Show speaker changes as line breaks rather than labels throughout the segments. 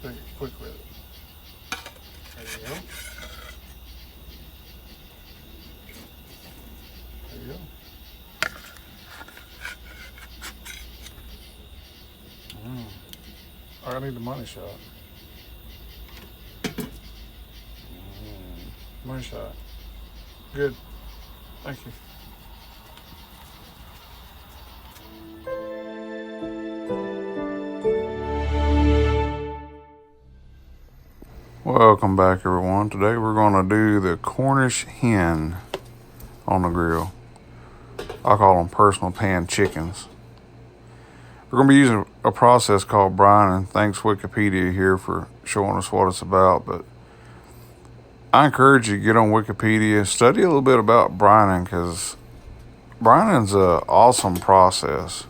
quick with it. There you go. There you go. I need the money shot. Money shot. Good. Thank you. Welcome back, everyone. Today we're going to do the Cornish hen on the grill. I call them personal pan chickens. We're going to be using a process called brining. Thanks Wikipedia here for showing us what it's about. But I encourage you to get on Wikipedia, study a little bit about brining, because brining's an awesome process.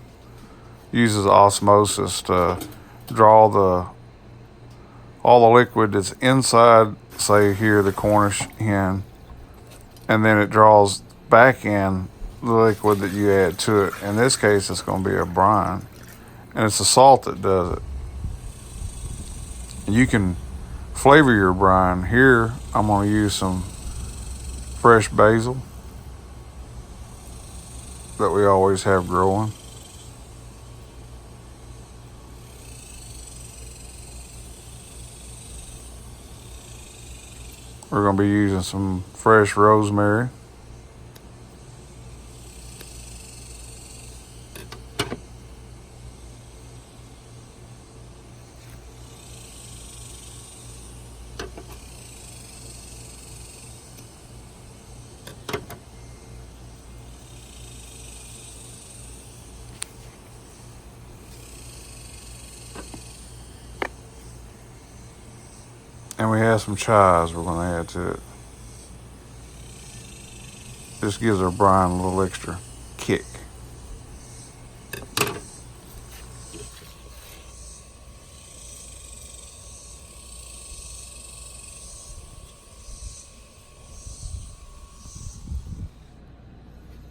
Uses osmosis to draw all the liquid that's inside, say here, the Cornish hen, and then it draws back in the liquid that you add to it. In this case, it's going to be a brine, and it's the salt that does it. You can flavor your brine. Here, I'm going to use some fresh basil that we always have growing. We're going to be using some fresh rosemary. And we have some chives we're going to add to it. This gives our brine a little extra kick.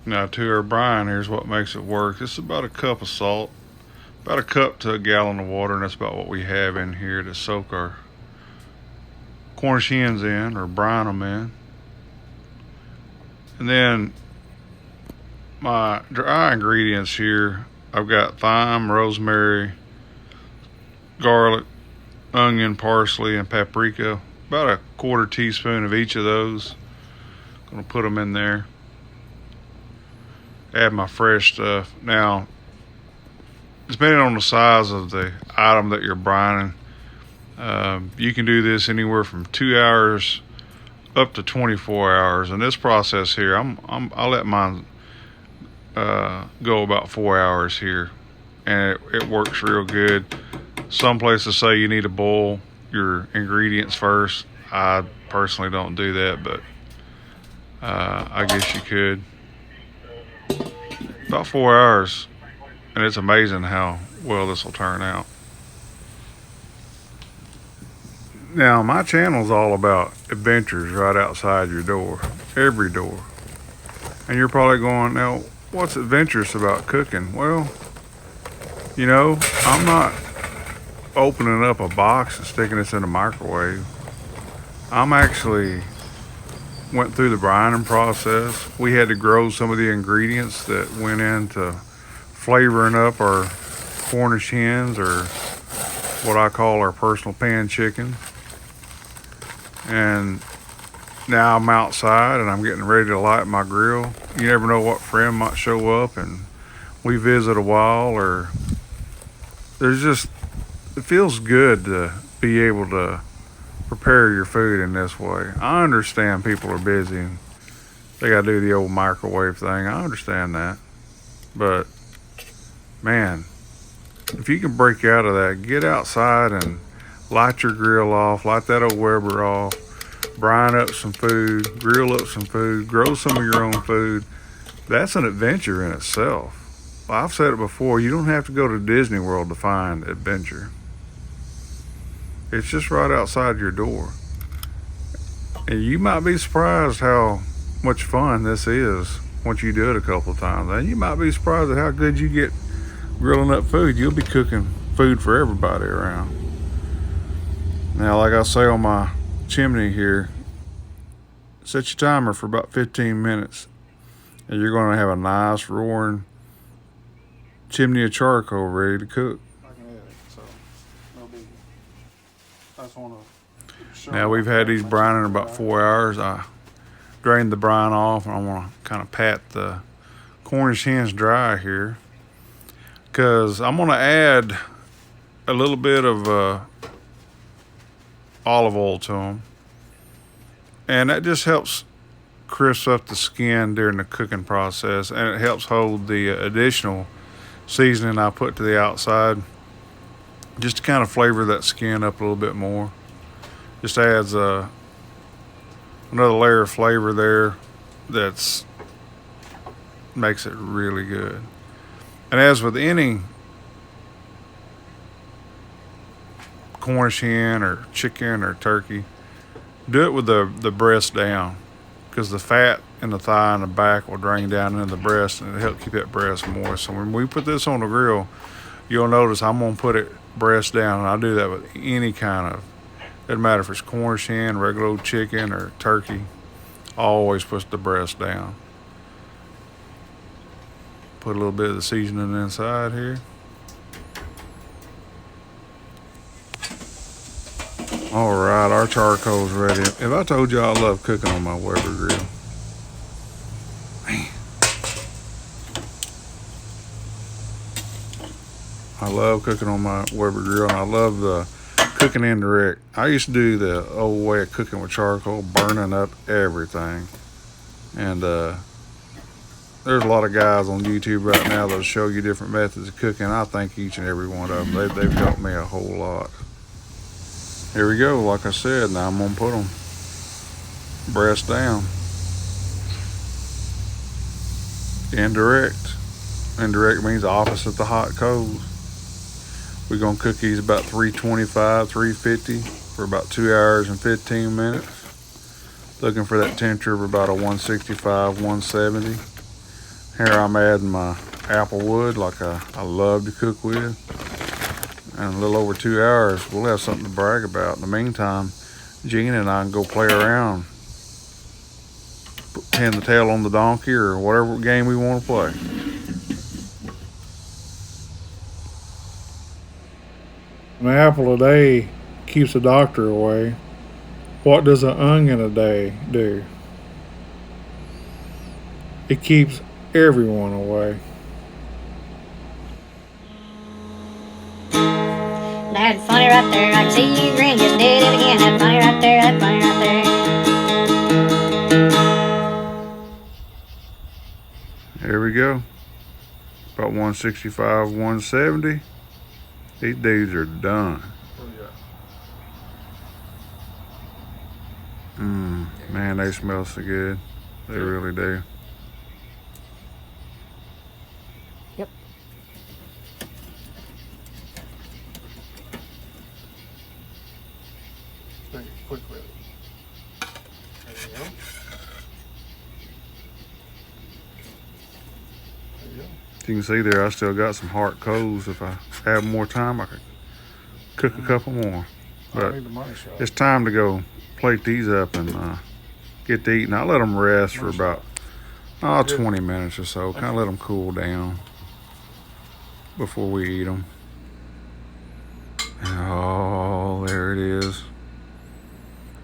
Now to our brine, here's what makes it work. This is about a cup of salt, about a cup to a gallon of water, and that's about what we have in here to soak our Cornish hens in, or brine them in. And then my dry ingredients here, I've got thyme, rosemary, garlic, onion, parsley, and paprika. About a quarter teaspoon of each of those. Gonna put them in there. Add my fresh stuff. Now, depending on the size of the item that you're brining, you can do this anywhere from 2 hours up to 24 hours. In this process here, I'll let mine go about 4 hours here, and it works real good. Some places say you need to boil your ingredients first. I personally don't do that, but I guess you could. About 4 hours, and it's amazing how well this will turn out. Now, my channel's all about adventures right outside your door, every door. And you're probably going, now, what's adventurous about cooking? Well, you know, I'm not opening up a box and sticking this in a microwave. I'm actually went through the brining process. We had to grow some of the ingredients that went into flavoring up our Cornish hens, or what I call our personal pan chicken. And now I'm outside and I'm getting ready to light my grill. You never know what friend might show up and we visit a while, or it feels good to be able to prepare your food in this way. I understand people are busy and they got to do the old microwave thing. I understand that. But man, if you can break out of that, get outside and light your grill off, light that old Weber off, brine up some food, grill up some food, grow some of your own food. That's an adventure in itself. I've said it before, you don't have to go to Disney World to find adventure. It's just right outside your door. And you might be surprised how much fun this is once you do it a couple of times. And you might be surprised at how good you get grilling up food. You'll be cooking food for everybody around. Now, like I say on my chimney here, set your timer for about 15 minutes, and you're going to have a nice roaring chimney of charcoal ready to cook.
I can edit, so no biggie. I just want to.
Now we've had these brining about 4 hours. I drained the brine off, and I want to kind of pat the Cornish hens dry here, because I'm going to add a little bit of olive oil to them, and that just helps crisp up the skin during the cooking process, and it helps hold the additional seasoning I put to the outside just to kind of flavor that skin up a little bit more. Just adds another layer of flavor there that's makes it really good. And as with any Cornish hen or chicken or turkey, do it with the breast down, because the fat in the thigh and the back will drain down into the breast, and it'll help keep that breast moist. So when we put this on the grill, you'll notice I'm going to put it breast down, and I do that with any kind of, doesn't matter if it's Cornish hen, regular old chicken, or turkey, I always put the breast down. Put a little bit of the seasoning inside here. All right, our charcoal's ready. If I told you I love cooking on my Weber grill. Man. I love cooking on my Weber grill, and I love the cooking indirect. I used to do the old way of cooking with charcoal, burning up everything. And there's a lot of guys on YouTube right now that'll show you different methods of cooking. I thank each and every one of them. They've helped me a whole lot. Here we go, like I said, now I'm gonna put them breast down. Indirect. Indirect means opposite the hot coals. We're gonna cook these about 325, 350 for about 2 hours and 15 minutes. Looking for that temperature of about a 165, 170. Here I'm adding my apple wood like I love to cook with. And a little over 2 hours, we'll have something to brag about. In the meantime, Gina and I can go play around, pin the tail on the donkey, or whatever game we want to play.
An apple a day keeps the doctor away. What does an onion a day do? It keeps everyone away.
That's funny right there. I can see you grin. Just did it again. That's funny right there. That's funny right there.
Here we go. About 165, 170. These dudes are done. Man, they smell so good. They really do.
Yep.
Quick rip. There you go. There you go.
You can see there, I still got some hard coals. If I have more time, I could cook a couple more. But it's time to go plate these up and get to eating. I let them rest for about 20 minutes or so. Kind of let them cool down before we eat them. Oh, there it is.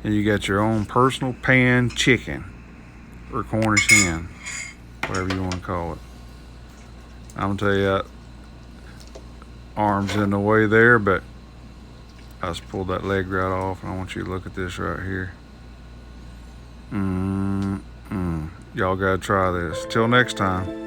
And you got your own personal pan chicken or Cornish hen, whatever you want to call it. I'm gonna tell you that arm's in the way there, but I just pulled that leg right off, and I want you to look at this right here. Y'all gotta try this. Till next time.